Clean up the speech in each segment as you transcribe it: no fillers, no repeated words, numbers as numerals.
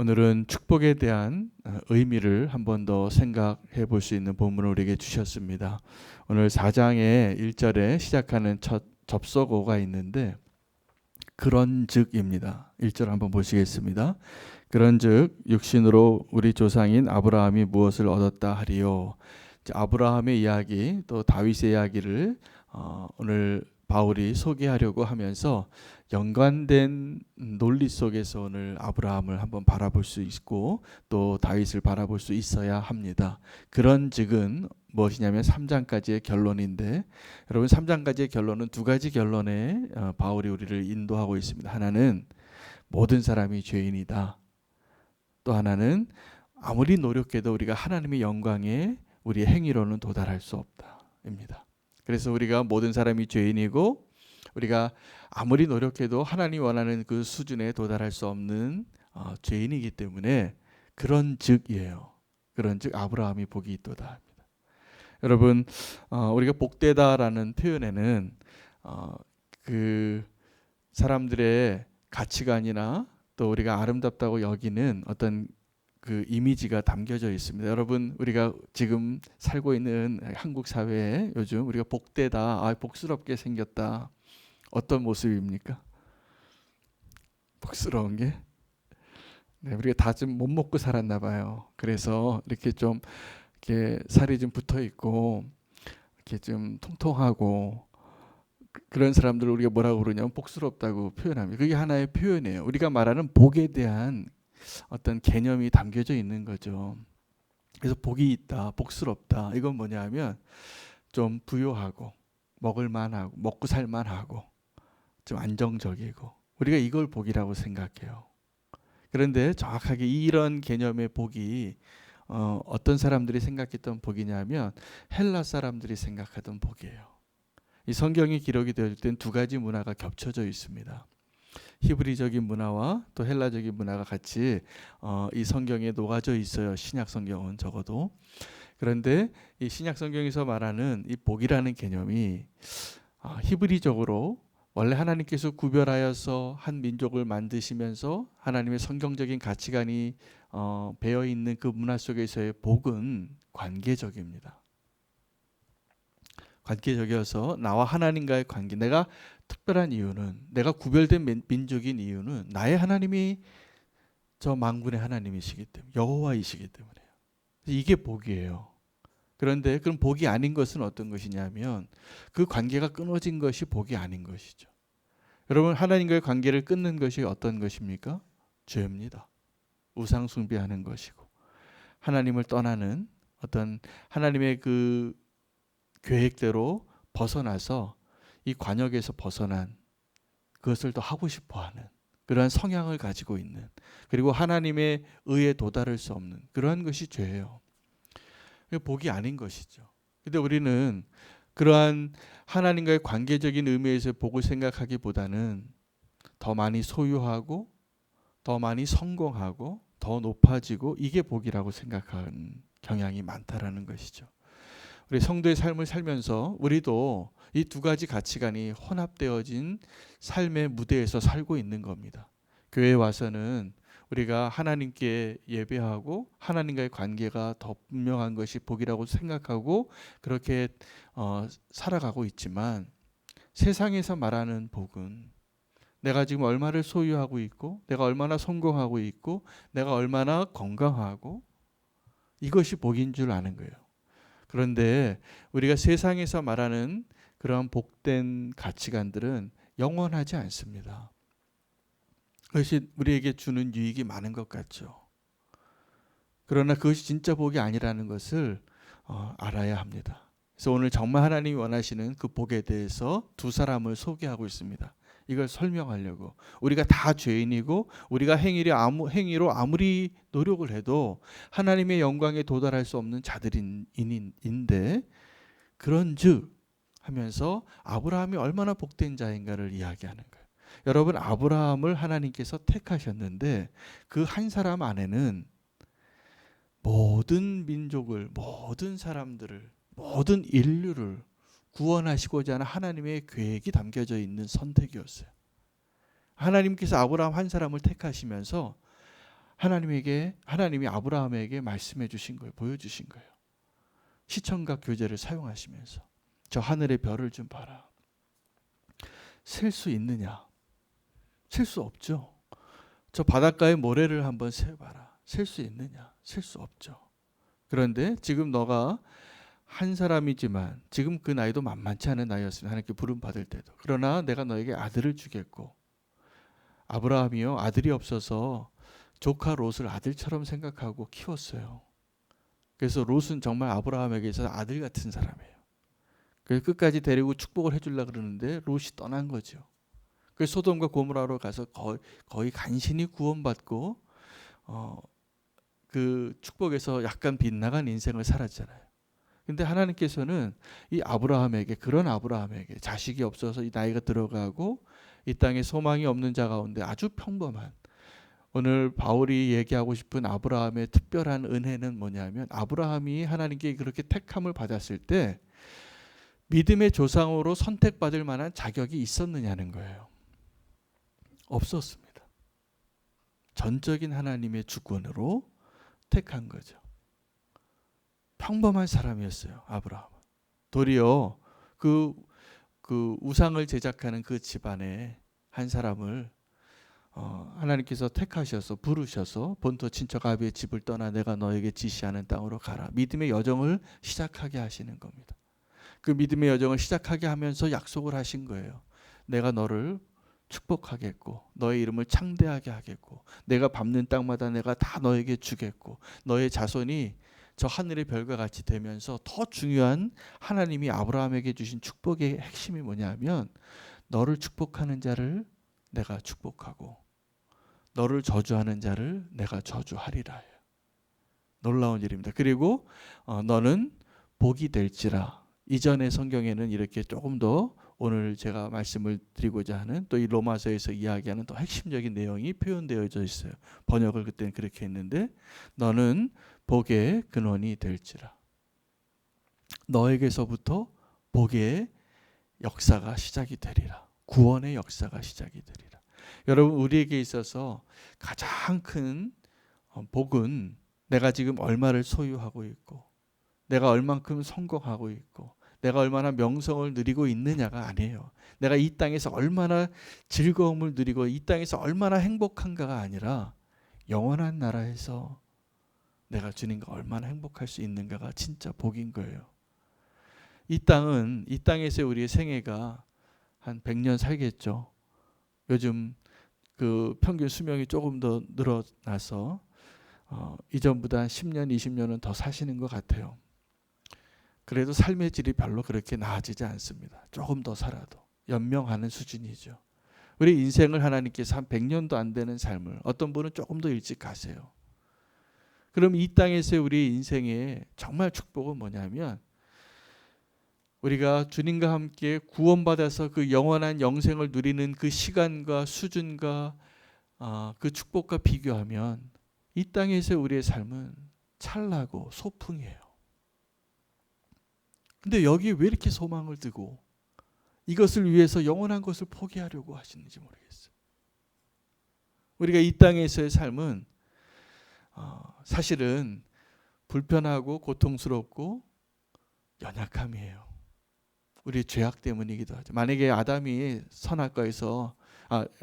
오늘은 축복에 대한 의미를 한 번 더 생각해 볼 수 있는 본문을 우리에게 주셨습니다. 오늘 4장의 1절에 시작하는 첫 접속어가 있는데 그런즉입니다. 1절 한번 보시겠습니다. 그런즉 육신으로 우리 조상인 아브라함이 무엇을 얻었다 하리요. 아브라함의 이야기 또 다윗의 이야기를 오늘 바울이 소개하려고 하면서 연관된 논리 속에서 오늘 아브라함을 한번 바라볼 수 있고 또 다윗을 바라볼 수 있어야 합니다. 그런즉은 무엇이냐면 3장까지의 결론인데, 여러분 3장까지의 결론은 두 가지 결론에 바울이 우리를 인도하고 있습니다. 하나는 모든 사람이 죄인이다. 또 하나는 아무리 노력해도 우리가 하나님의 영광에 우리의 행위로는 도달할 수 없다입니다. 그래서 우리가 모든 사람이 죄인이고 우리가 아무리 노력해도 하나님이 원하는 그 수준에 도달할 수 없는 죄인이기 때문에 그런즉이에요. 그런즉 아브라함이 복이 있도다 합니다. 여러분 우리가 복되다라는 표현에는 그 사람들의 가치관이나 또 우리가 아름답다고 여기는 어떤 그 이미지가 담겨져 있습니다. 여러분 우리가 지금 살고 있는 한국 사회에 요즘 우리가 복되다, 복스럽게 생겼다, 어떤 모습입니까? 복스러운 게? 네, 우리가 다 좀 못 먹고 살았나 봐요. 그래서 이렇게 좀 이렇게 살이 좀 붙어 있고 이렇게 좀 통통하고 그런 사람들을 우리가 뭐라고 부르냐면 복스럽다고 표현합니다. 그게 하나의 표현이에요. 우리가 말하는 복에 대한 어떤 개념이 담겨져 있는 거죠. 그래서 복이 있다, 복스럽다. 이건 뭐냐 하면 좀 부유하고 먹을만하고 먹고 살만하고 좀 안정적이고 우리가 이걸 복이라고 생각해요. 그런데 정확하게 이런 개념의 복이 어떤 사람들이 생각했던 복이냐면 헬라 사람들이 생각하던 복이에요. 이 성경이 기록이 될 땐 두 가지 문화가 겹쳐져 있습니다. 히브리적인 문화와 또 헬라적인 문화가 같이 이 성경에 녹아져 있어요. 신약 성경은 적어도. 그런데 이 신약 성경에서 말하는 이 복이라는 개념이 히브리적으로 원래 하나님께서 구별하여서 한 민족을 만드시면서 하나님의 성경적인 가치관이 배어 있는 그 문화 속에서의 복은 관계적입니다. 관계적이어서 나와 하나님과의 관계, 내가 특별한 이유는, 내가 구별된 민족인 이유는 나의 하나님이 저 만군의 하나님이시기 때문에, 여호와이시기 때문에요. 이게 복이에요. 그런데 그럼 복이 아닌 것은 어떤 것이냐면 그 관계가 끊어진 것이 복이 아닌 것이죠. 여러분 하나님과의 관계를 끊는 것이 어떤 것입니까? 죄입니다. 우상 숭배하는 것이고 하나님을 떠나는 어떤 하나님의 그 계획대로 벗어나서 이 관역에서 벗어난 그것을 더 하고 싶어하는 그러한 성향을 가지고 있는, 그리고 하나님의 의에 도달할 수 없는 그러한 것이 죄예요. 복이 아닌 것이죠. 근데 우리는 그러한 하나님과의 관계적인 의미에서 복을 생각하기보다는 더 많이 소유하고 더 많이 성공하고 더 높아지고 이게 복이라고 생각하는 경향이 많다라는 것이죠. 우리 성도의 삶을 살면서 우리도 이 두 가지 가치관이 혼합되어진 삶의 무대에서 살고 있는 겁니다. 교회에 와서는 우리가 하나님께 예배하고 하나님과의 관계가 더 분명한 것이 복이라고 생각하고 그렇게 살아가고 있지만, 세상에서 말하는 복은 내가 지금 얼마를 소유하고 있고 내가 얼마나 성공하고 있고 내가 얼마나 건강하고 이것이 복인 줄 아는 거예요. 그런데 우리가 세상에서 말하는 그런 복된 가치관들은 영원하지 않습니다. 그것이 우리에게 주는 유익이 많은 것 같죠. 그러나 그것이 진짜 복이 아니라는 것을 알아야 합니다. 그래서 오늘 정말 하나님이 원하시는 그 복에 대해서 두 사람을 소개하고 있습니다. 이걸 설명하려고. 우리가 다 죄인이고 우리가 행위로 아무리 노력을 해도 하나님의 영광에 도달할 수 없는 자들인데, 그런즉 하면서 아브라함이 얼마나 복된 자인가를 이야기하는 거예요. 여러분 아브라함을 하나님께서 택하셨는데 그 한 사람 안에는 모든 민족을, 모든 사람들을, 모든 인류를 구원하시고자 하는 하나님의 계획이 담겨져 있는 선택이었어요. 하나님께서 아브라함 한 사람을 택하시면서 하나님이 아브라함에게 말씀해 주신 거예요. 보여주신 거예요. 시청각 교재를 사용하시면서 저 하늘의 별을 좀 봐라. 셀 수 있느냐? 셀 수 없죠. 저 바닷가의 모래를 한번 세봐라. 셀 수 있느냐? 셀 수 없죠. 그런데 지금 너가 한 사람이지만 지금 그 나이도 만만치 않은 나이였으면 하나님께 부름 받을 때도, 그러나 내가 너에게 아들을 주겠고, 아브라함이요 아들이 없어서 조카 롯을 아들처럼 생각하고 키웠어요. 그래서 롯은 정말 아브라함에게 있어서 아들 같은 사람이에요. 그래서 끝까지 데리고 축복을 해주려고 그러는데 롯이 떠난 거죠. 그래서 소돔과 고모라로 가서 거의 간신히 구원받고 그 축복에서 약간 빗나간 인생을 살았잖아요. 근데 하나님께서는 이 아브라함에게, 그런 아브라함에게 자식이 없어서 이 나이가 들어가고 이 땅에 소망이 없는 자 가운데 아주 평범한, 오늘 바울이 얘기하고 싶은 아브라함의 특별한 은혜는 뭐냐면, 아브라함이 하나님께 그렇게 택함을 받았을 때 믿음의 조상으로 선택받을 만한 자격이 있었느냐는 거예요. 없었습니다. 전적인 하나님의 주권으로 택한 거죠. 평범한 사람이었어요, 아브라함은. 도리어 그 우상을 제작하는 그 집안에 한 사람을 하나님께서 택하셔서 부르셔서 본토 친척 아비의 집을 떠나 내가 너에게 지시하는 땅으로 가라. 믿음의 여정을 시작하게 하시는 겁니다. 그 믿음의 여정을 시작하게 하면서 약속을 하신 거예요. 내가 너를 축복하겠고 너의 이름을 창대하게 하겠고 내가 밟는 땅마다 내가 다 너에게 주겠고 너의 자손이 저 하늘의 별과 같이 되면서, 더 중요한 하나님이 아브라함에게 주신 축복의 핵심이 뭐냐면, 너를 축복하는 자를 내가 축복하고 너를 저주하는 자를 내가 저주하리라. 놀라운 일입니다. 그리고 너는 복이 될지라. 이전의 성경에는 이렇게 조금 더 오늘 제가 말씀을 드리고자 하는, 또 이 로마서에서 이야기하는 더 핵심적인 내용이 표현되어져 있어요. 번역을 그때는 그렇게 했는데, 너는 복의 근원이 될지라. 너에게서부터 복의 역사가 시작이 되리라. 구원의 역사가 시작이 되리라. 여러분, 우리에게 있어서 가장 큰 복은 내가 지금 얼마를 소유하고 있고 내가 얼만큼 성공하고 있고 내가 얼마나 명성을 누리고 있느냐가 아니에요. 내가 이 땅에서 얼마나 즐거움을 누리고 이 땅에서 얼마나 행복한가가 아니라, 영원한 나라에서 내가 주님과 얼마나 행복할 수 있는가가 진짜 복인 거예요. 이 땅에서 우리의 생애가 한 100년 살겠죠. 요즘 그 평균 수명이 조금 더 늘어나서 이전보다 한 10년, 20년은 더 사시는 것 같아요. 그래도 삶의 질이 별로 그렇게 나아지지 않습니다. 조금 더 살아도 연명하는 수준이죠. 우리 인생을 하나님께서 한 100년도 안 되는 삶을, 어떤 분은 조금 더 일찍 가세요. 그럼 이 땅에서 우리 인생의 정말 축복은 뭐냐면, 우리가 주님과 함께 구원받아서 그 영원한 영생을 누리는 그 시간과 수준과 그 축복과 비교하면 이 땅에서 우리의 삶은 찰나고 소풍이에요. 근데 여기 왜 이렇게 소망을 두고 이것을 위해서 영원한 것을 포기하려고 하시는지 모르겠어요. 우리가 이 땅에서의 삶은 사실은 불편하고 고통스럽고 연약함이에요. 우리 죄악 때문이기도 하죠. 만약에 아담이 선악과에서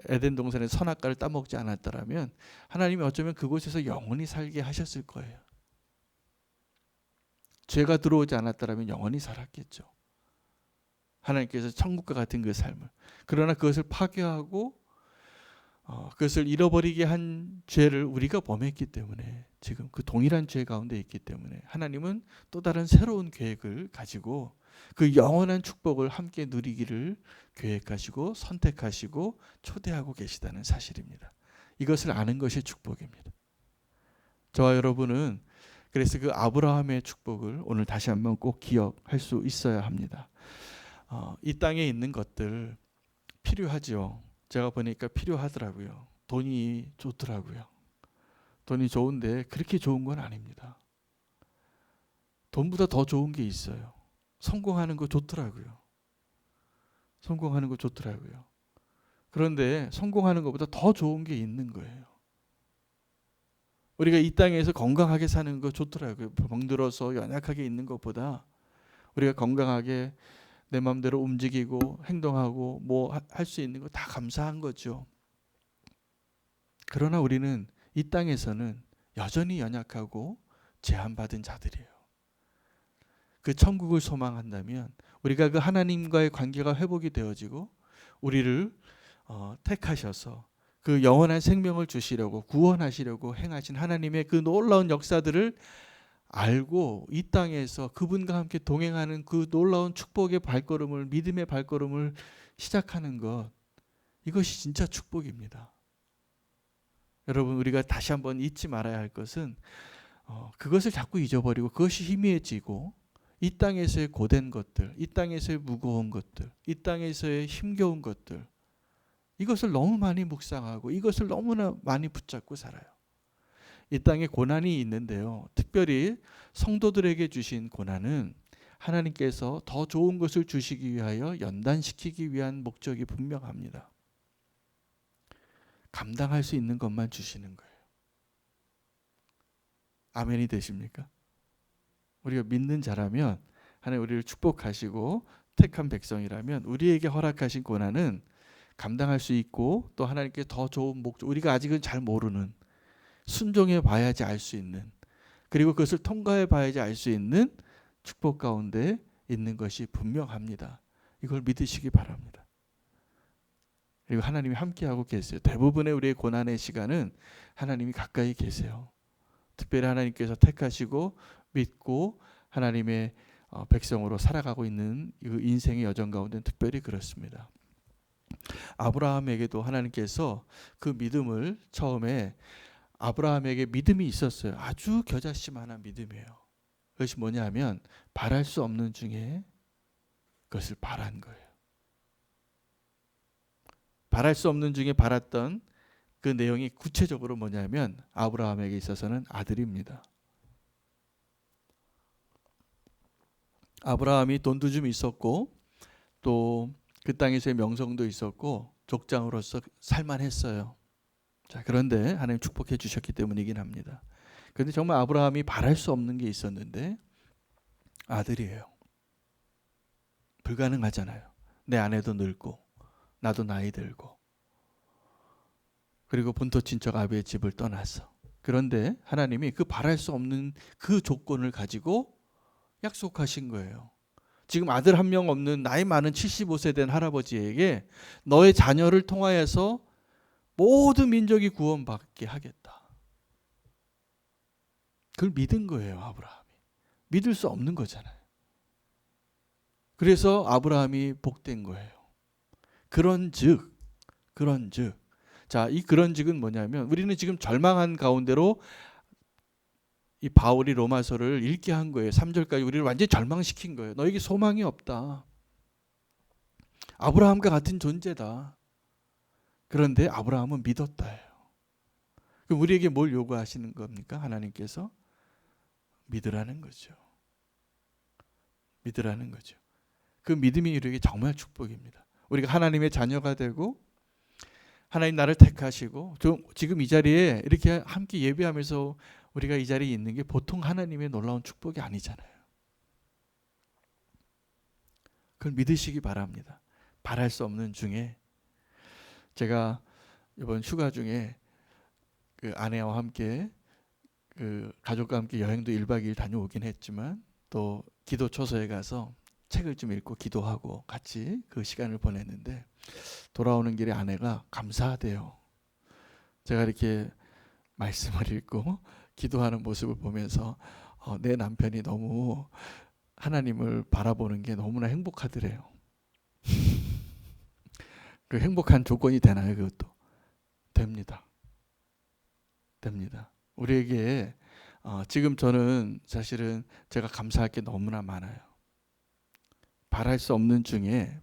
에덴 동산의 선악과를 따먹지 않았더라면 하나님이 어쩌면 그곳에서 영원히 살게 하셨을 거예요. 죄가 들어오지 않았더라면 영원히 살았겠죠. 하나님께서 천국과 같은 그 삶을. 그러나 그것을 파괴하고 그것을 잃어버리게 한 죄를 우리가 범했기 때문에, 지금 그 동일한 죄 가운데 있기 때문에 하나님은 또 다른 새로운 계획을 가지고 그 영원한 축복을 함께 누리기를 계획하시고 선택하시고 초대하고 계시다는 사실입니다. 이것을 아는 것이 축복입니다. 저와 여러분은 그래서 그 아브라함의 축복을 오늘 다시 한번 꼭 기억할 수 있어야 합니다. 이 땅에 있는 것들 필요하죠. 제가 보니까 필요하더라고요. 돈이 좋더라고요. 돈이 좋은데 그렇게 좋은 건 아닙니다. 돈보다 더 좋은 게 있어요. 성공하는 거 좋더라고요. 성공하는 거 좋더라고요. 그런데 성공하는 것보다 더 좋은 게 있는 거예요. 우리가 이 땅에서 건강하게 사는 거 좋더라고요. 병들어서 연약하게 있는 것보다 우리가 건강하게 내 마음대로 움직이고 행동하고 뭐 할 수 있는 거 다 감사한 거죠. 그러나 우리는 이 땅에서는 여전히 연약하고 제한받은 자들이에요. 그 천국을 소망한다면 우리가 그 하나님과의 관계가 회복이 되어지고 우리를 택하셔서 그 영원한 생명을 주시려고 구원하시려고 행하신 하나님의 그 놀라운 역사들을 알고 이 땅에서 그분과 함께 동행하는 그 놀라운 축복의 발걸음을, 믿음의 발걸음을 시작하는 것, 이것이 진짜 축복입니다. 여러분, 우리가 다시 한번 잊지 말아야 할 것은 그것을 자꾸 잊어버리고 그것이 희미해지고 이 땅에서의 고된 것들, 이 땅에서의 무거운 것들, 이 땅에서의 힘겨운 것들, 이것을 너무 많이 묵상하고 이것을 너무나 많이 붙잡고 살아요. 이 땅에 고난이 있는데요. 특별히 성도들에게 주신 고난은 하나님께서 더 좋은 것을 주시기 위하여 연단시키기 위한 목적이 분명합니다. 감당할 수 있는 것만 주시는 거예요. 아멘이 되십니까? 우리가 믿는 자라면, 하나님 우리를 축복하시고 택한 백성이라면 우리에게 허락하신 고난은 감당할 수 있고 또 하나님께 더 좋은 목적, 우리가 아직은 잘 모르는, 순종해 봐야지 알 수 있는, 그리고 그것을 통과해 봐야지 알 수 있는 축복 가운데 있는 것이 분명합니다. 이걸 믿으시기 바랍니다. 그리고 하나님이 함께하고 계세요. 대부분의 우리의 고난의 시간은 하나님이 가까이 계세요. 특별히 하나님께서 택하시고 믿고 하나님의 백성으로 살아가고 있는 이 인생의 여정 가운데는 특별히 그렇습니다. 아브라함에게도 하나님께서 그 믿음을, 처음에 아브라함에게 믿음이 있었어요. 아주 겨자씨만한 믿음이에요. 그것이 뭐냐면 바랄 수 없는 중에 그것을 바란 거예요. 바랄 수 없는 중에 바랐던 그 내용이 구체적으로 뭐냐면 아브라함에게 있어서는 아들입니다. 아브라함이 돈도 좀 있었고 또 그 땅에서의 명성도 있었고 족장으로서 살만했어요. 자, 그런데 하나님 축복해 주셨기 때문이긴 합니다. 그런데 정말 아브라함이 바랄 수 없는 게 있었는데 아들이에요. 불가능하잖아요. 내 아내도 늙고 나도 나이 들고 그리고 본토 친척 아비의 집을 떠나서, 그런데 하나님이 그 바랄 수 없는 그 조건을 가지고 약속하신 거예요. 지금 아들 한 명 없는 나이 많은 75세 된 할아버지에게 너의 자녀를 통하여서 모든 민족이 구원받게 하겠다. 그걸 믿은 거예요, 아브라함이. 믿을 수 없는 거잖아요. 그래서 아브라함이 복된 거예요. 그런즉, 자, 이 그런즉은 뭐냐면 우리는 지금 절망한 가운데로 이 바울이 로마서를 읽게 한 거예요. 3절까지 우리를 완전히 절망시킨 거예요. 너에게 소망이 없다. 아브라함과 같은 존재다. 그런데 아브라함은 믿었다예요. 그럼 우리에게 뭘 요구하시는 겁니까? 하나님께서 믿으라는 거죠. 믿으라는 거죠. 그 믿음이 우리에게 정말 축복입니다. 우리가 하나님의 자녀가 되고 하나님 나를 택하시고 지금 이 자리에 이렇게 함께 예배하면서 우리가 이 자리에 있는 게 보통 하나님의 놀라운 축복이 아니잖아요. 그걸 믿으시기 바랍니다. 바랄 수 없는 중에, 제가 이번 휴가 중에 그 아내와 함께 그 가족과 함께 여행도 1박 2일 다녀오긴 했지만 또 기도 초소에 가서 책을 좀 읽고 기도하고 같이 그 시간을 보냈는데 돌아오는 길에 아내가 감사하대요. 제가 이렇게 말씀을 읽고 기도하는 모습을 보면서 내 남편이 너무 하나님을 바라보는 게 너무나 행복하더래요. 그 행복한 조건이 되나요? 그것도 됩니다. 우리에게 지금 저는 사실은 제가 감사할 게 너무나 많아요. 바랄 수 없는 중에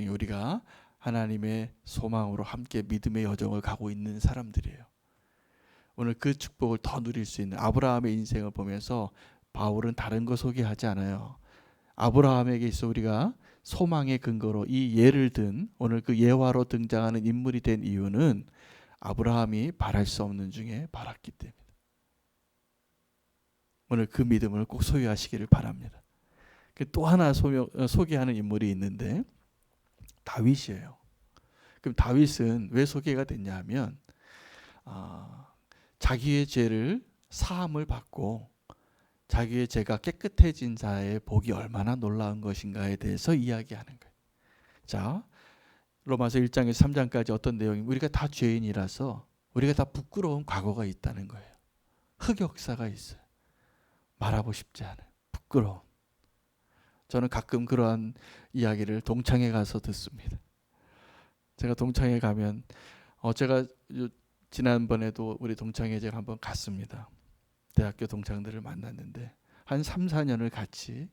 우리가 하나님의 소망으로 함께 믿음의 여정을 가고 있는 사람들이에요. 오늘 그 축복을 더 누릴 수 있는 아브라함의 인생을 보면서 바울은 다른 거 소개하지 않아요. 아브라함에게 있어 우리가 소망의 근거로 이 예를 든 오늘 그 예화로 등장하는 인물이 된 이유는 아브라함이 바랄 수 없는 중에 바랐기 때문입니다. 오늘 그 믿음을 꼭 소유하시기를 바랍니다. 또 하나 소개하는 인물이 있는데 다윗이에요. 그럼 다윗은 왜 소개가 됐냐 하면 자기의 죄를 사함을 받고 자기의 죄가 깨끗해진 자의 복이 얼마나 놀라운 것인가에 대해서 이야기하는 거예요. 자, 로마서 1장에서 3장까지 어떤 내용이 우리가 다 죄인이라서 우리가 다 부끄러운 과거가 있다는 거예요. 흑역사가 있어요. 말하고 싶지 않아요. 부끄러운. 저는 가끔 그러한 이야기를 동창회 가서 듣습니다. 제가 동창회 가면 제가 지난번에도 우리 동창회 제가 한번 갔습니다. 대학교 동창들을 만났는데 한 3, 4년을 같이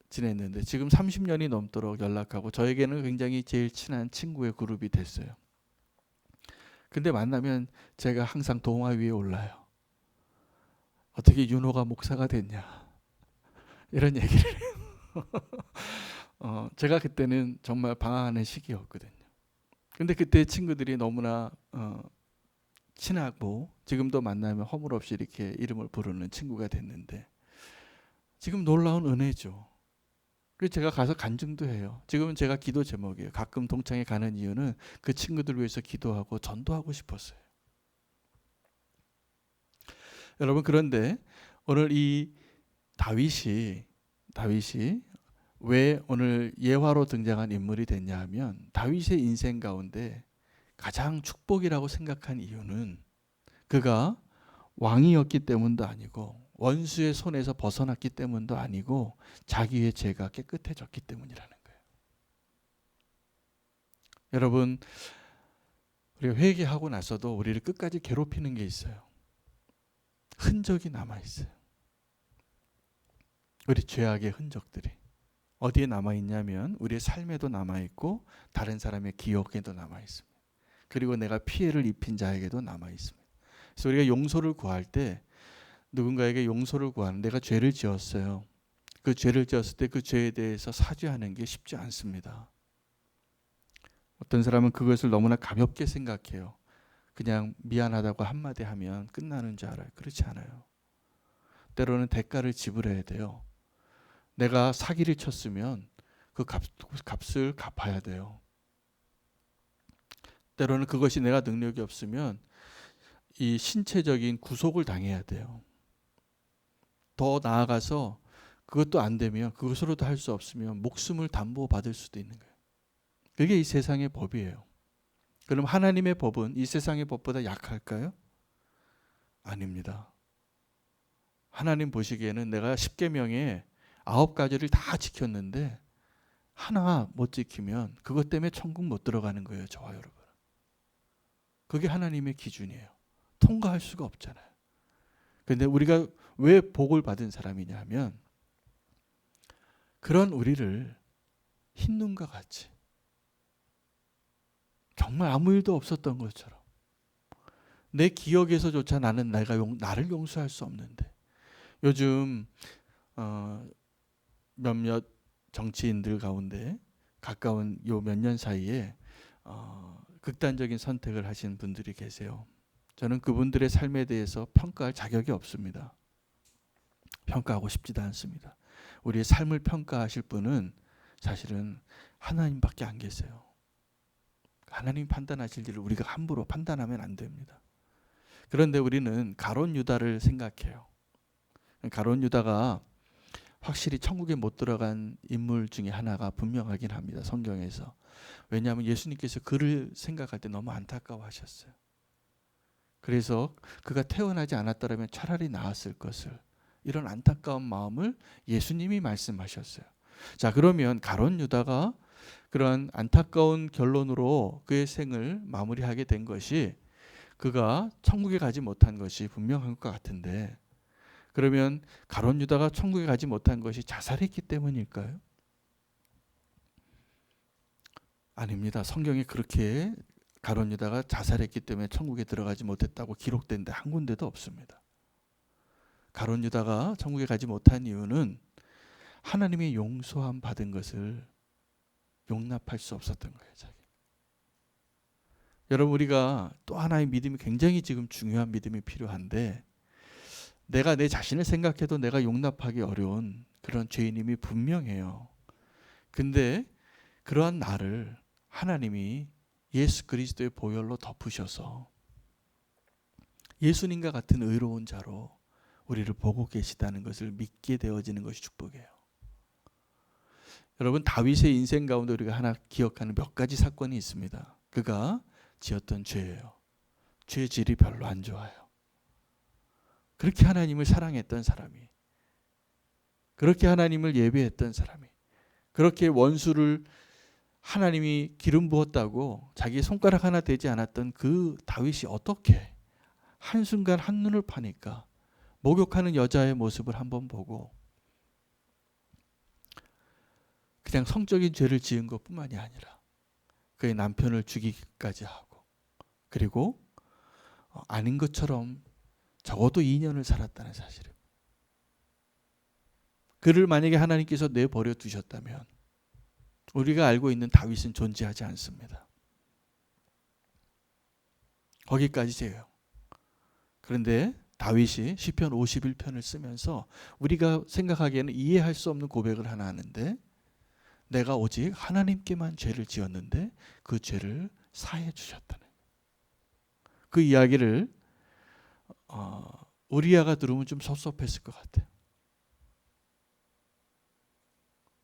지냈는데 지금 30년이 넘도록 연락하고 저에게는 굉장히 제일 친한 친구의 그룹이 됐어요. 근데 만나면 제가 항상 동화 위에 올라요. 어떻게 윤호가 목사가 됐냐 이런 얘기를 해요. 제가 그때는 정말 방황하는 시기였거든요. 근데 그때 친구들이 너무나 친하고 지금도 만나면 허물없이 이렇게 이름을 부르는 친구가 됐는데 지금 놀라운 은혜죠. 그래서 제가 가서 간증도 해요. 지금은 제가 기도 제목이에요. 가끔 동창회 가는 이유는 그 친구들 위해서 기도하고 전도하고 싶었어요. 여러분, 그런데 오늘 이 다윗이 왜 오늘 예화로 등장한 인물이 됐냐 하면 다윗의 인생 가운데 가장 축복이라고 생각한 이유는 그가 왕이었기 때문도 아니고 원수의 손에서 벗어났기 때문도 아니고 자기의 죄가 깨끗해졌기 때문이라는 거예요. 여러분, 우리가 회개하고 나서도 우리를 끝까지 괴롭히는 게 있어요. 흔적이 남아있어요. 우리 죄악의 흔적들이 어디에 남아있냐면 우리의 삶에도 남아있고 다른 사람의 기억에도 남아있습니다. 그리고 내가 피해를 입힌 자에게도 남아있습니다. 그래서 우리가 용서를 구할 때 누군가에게 용서를 구하는, 내가 죄를 지었어요. 그 죄를 지었을 때 그 죄에 대해서 사죄하는 게 쉽지 않습니다. 어떤 사람은 그것을 너무나 가볍게 생각해요. 그냥 미안하다고 한마디 하면 끝나는 줄 알아요. 그렇지 않아요. 때로는 대가를 지불해야 돼요. 내가 사기를 쳤으면 그 값을 갚아야 돼요. 때로는 그것이 내가 능력이 없으면 이 신체적인 구속을 당해야 돼요. 더 나아가서 그것도 안 되면, 그것으로도 할 수 없으면 목숨을 담보받을 수도 있는 거예요. 그게 이 세상의 법이에요. 그럼 하나님의 법은 이 세상의 법보다 약할까요? 아닙니다. 하나님 보시기에는 내가 10계명에 9가지를 다 지켰는데 하나 못 지키면 그것 때문에 천국 못 들어가는 거예요. 저와 여러분. 그게 하나님의 기준이에요. 통과할 수가 없잖아요. 그런데 우리가 왜 복을 받은 사람이냐 하면 그런 우리를 흰눈과 같이 정말 아무 일도 없었던 것처럼 내 기억에서조차 나를 용서할 수 없는데 요즘 몇몇 정치인들 가운데 가까운 요 몇 년 사이에 극단적인 선택을 하신 분들이 계세요. 저는 그분들의 삶에 대해서 평가할 자격이 없습니다. 평가하고 싶지도 않습니다. 우리의 삶을 평가하실 분은 사실은 하나님밖에 안 계세요. 하나님 판단하실 일을 우리가 함부로 판단하면 안 됩니다. 그런데 우리는 가룟 유다를 생각해요. 가룟 유다가 확실히 천국에 못 들어간 인물 중에 하나가 분명하긴 합니다. 성경에서. 왜냐하면 예수님께서 그를 생각할 때 너무 안타까워하셨어요. 그래서 그가 태어나지 않았더라면 차라리 나았을 것을, 이런 안타까운 마음을 예수님이 말씀하셨어요. 자, 그러면 가룟 유다가 그런 안타까운 결론으로 그의 생을 마무리하게 된 것이 그가 천국에 가지 못한 것이 분명한 것 같은데, 그러면 가룟 유다가 천국에 가지 못한 것이 자살했기 때문일까요? 아닙니다. 성경에 그렇게 가룟 유다가 자살했기 때문에 천국에 들어가지 못했다고 기록된 데 한 군데도 없습니다. 가룟 유다가 천국에 가지 못한 이유는 하나님의 용서함 받은 것을 용납할 수 없었던 거예요. 여러분, 우리가 또 하나의 믿음이 굉장히 지금 중요한 믿음이 필요한데, 내가 내 자신을 생각해도 내가 용납하기 어려운 그런 죄인임이 분명해요. 근데 그러한 나를 하나님이 예수 그리스도의 보혈로 덮으셔서 예수님과 같은 의로운 자로 우리를 보고 계시다는 것을 믿게 되어지는 것이 축복이에요. 여러분, 다윗의 인생 가운데 우리가 하나 기억하는 몇 가지 사건이 있습니다. 그가 지었던 죄예요. 죄 질이 별로 안 좋아요. 그렇게 하나님을 사랑했던 사람이, 그렇게 하나님을 예배했던 사람이, 그렇게 원수를 하나님이 기름 부었다고 자기 손가락 하나 되지 않았던 그 다윗이 어떻게 한순간 한눈을 파니까 목욕하는 여자의 모습을 한번 보고 그냥 성적인 죄를 지은 것뿐만이 아니라 그의 남편을 죽이기까지 하고, 그리고 아닌 것처럼 적어도 2년을 살았다는 사실을, 그를 만약에 하나님께서 내버려 두셨다면 우리가 알고 있는 다윗은 존재하지 않습니다. 거기까지예요. 그런데 다윗이 시편 51편을 쓰면서 우리가 생각하기에는 이해할 수 없는 고백을 하나 하는데, 내가 오직 하나님께만 죄를 지었는데 그 죄를 사해 주셨다는 그 이야기를 우리아가 들으면 좀 섭섭했을 것 같아요.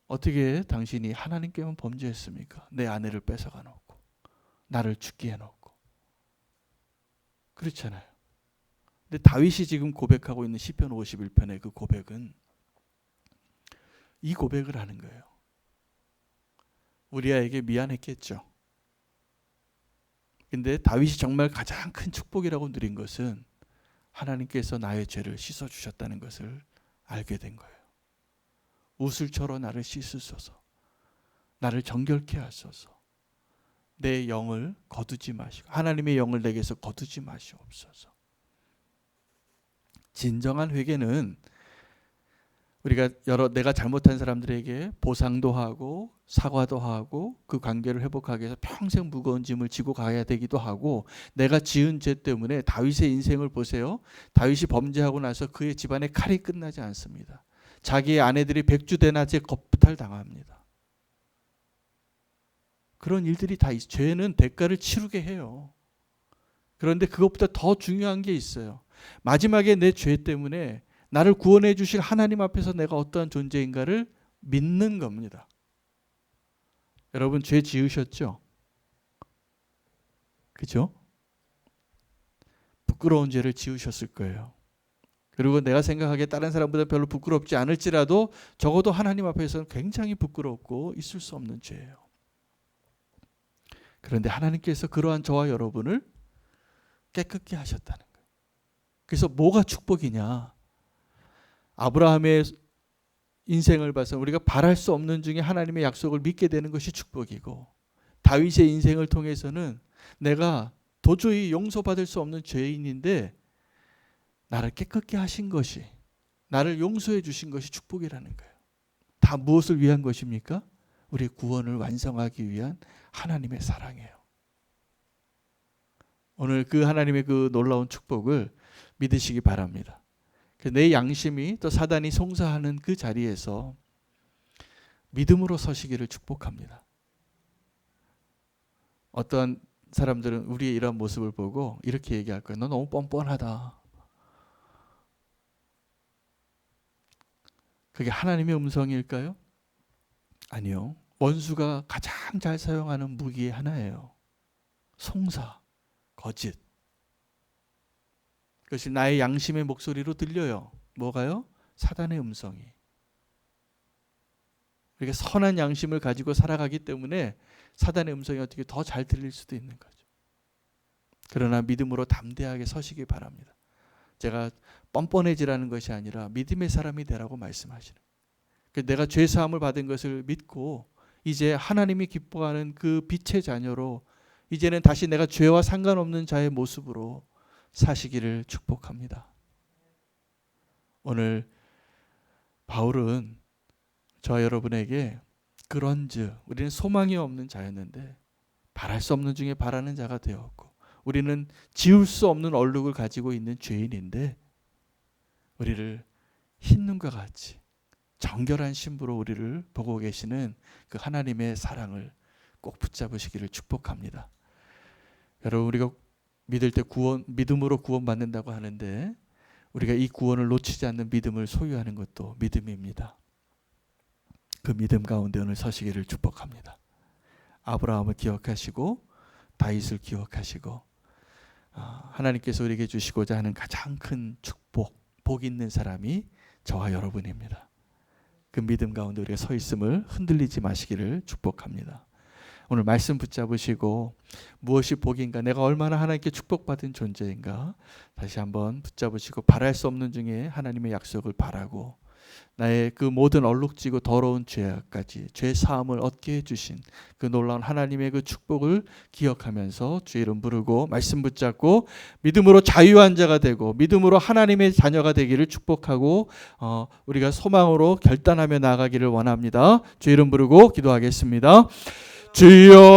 어떻게 당신이 하나님께만 범죄했습니까? 내 아내를 뺏어가 놓고 나를 죽게 해놓고. 그렇잖아요. 근데 다윗이 지금 고백하고 있는 시편 51편의 그 고백은 이 고백을 하는 거예요. 우리아에게 미안했겠죠. 근데 다윗이 정말 가장 큰 축복이라고 누린 것은 하나님께서 나의 죄를 씻어주셨다는 것을 알게 된 거예요. 우슬초로 나를 씻으소서, 나를 정결케 하소서, 내 영을 거두지 마시고, 하나님의 영을 내게서 거두지 마시옵소서. 진정한 회개는 우리가 내가 잘못한 사람들에게 보상도 하고 사과도 하고 그 관계를 회복하기 위해서 평생 무거운 짐을 지고 가야 되기도 하고, 내가 지은 죄 때문에 다윗의 인생을 보세요. 다윗이 범죄하고 나서 그의 집안의 칼이 끝나지 않습니다. 자기의 아내들이 백주대낮에 겁탈 당합니다. 그런 일들이 다 있어요. 죄는 대가를 치르게 해요. 그런데 그것보다 더 중요한 게 있어요. 마지막에 내 죄 때문에 나를 구원해 주실 하나님 앞에서 내가 어떠한 존재인가를 믿는 겁니다. 여러분, 죄 지으셨죠? 그죠? 부끄러운 죄를 지으셨을 거예요. 그리고 내가 생각하기에 다른 사람보다 별로 부끄럽지 않을지라도 적어도 하나님 앞에서는 굉장히 부끄럽고 있을 수 없는 죄예요. 그런데 하나님께서 그러한 저와 여러분을 깨끗게 하셨다는 거예요. 그래서 뭐가 축복이냐? 아브라함의 인생을 봐서 우리가 바랄 수 없는 중에 하나님의 약속을 믿게 되는 것이 축복이고, 다윗의 인생을 통해서는 내가 도저히 용서받을 수 없는 죄인인데 나를 깨끗게 하신 것이, 나를 용서해 주신 것이 축복이라는 거예요. 다 무엇을 위한 것입니까? 우리의 구원을 완성하기 위한 하나님의 사랑이에요. 오늘 그 하나님의 그 놀라운 축복을 믿으시기 바랍니다. 내 양심이 또 사단이 송사하는 그 자리에서 믿음으로 서시기를 축복합니다. 어떤 사람들은 우리의 이런 모습을 보고 이렇게 얘기할 거예요. 너 너무 뻔뻔하다. 그게 하나님의 음성일까요? 아니요. 원수가 가장 잘 사용하는 무기의 하나예요. 송사, 거짓. 그것이 나의 양심의 목소리로 들려요. 뭐가요? 사단의 음성이. 그러니까 선한 양심을 가지고 살아가기 때문에 사단의 음성이 어떻게 더 잘 들릴 수도 있는 거죠. 그러나 믿음으로 담대하게 서시기 바랍니다. 제가 뻔뻔해지라는 것이 아니라 믿음의 사람이 되라고 말씀하시는 거예요. 내가 죄사함을 받은 것을 믿고 이제 하나님이 기뻐하는 그 빛의 자녀로 이제는 다시 내가 죄와 상관없는 자의 모습으로 사시기를 축복합니다. 오늘 바울은 저와 여러분에게 그런즉 우리는 소망이 없는 자였는데 바랄 수 없는 중에 바라는 자가 되었고, 우리는 지울 수 없는 얼룩을 가지고 있는 죄인인데 우리를 흰 눈과 같이 정결한 신부로 우리를 보고 계시는 그 하나님의 사랑을 꼭 붙잡으시기를 축복합니다. 여러분, 우리가 믿을 때 믿음으로 구원받는다고 하는데 우리가 이 구원을 놓치지 않는 믿음을 소유하는 것도 믿음입니다. 그 믿음 가운데 오늘 서시기를 축복합니다. 아브라함을 기억하시고 다윗을 기억하시고 하나님께서 우리에게 주시고자 하는 가장 큰 축복, 복 있는 사람이 저와 여러분입니다. 그 믿음 가운데 우리가 서 있음을 흔들리지 마시기를 축복합니다. 오늘 말씀 붙잡으시고 무엇이 복인가, 내가 얼마나 하나님께 축복받은 존재인가 다시 한번 붙잡으시고 바랄 수 없는 중에 하나님의 약속을 바라고 나의 그 모든 얼룩지고 더러운 죄악까지 죄 사함을 얻게 해주신 그 놀라운 하나님의 그 축복을 기억하면서 주의 이름 부르고 말씀 붙잡고 믿음으로 자유한 자가 되고 믿음으로 하나님의 자녀가 되기를 축복하고 우리가 소망으로 결단하며 나아가기를 원합니다. 주의 이름 부르고 기도하겠습니다. 주여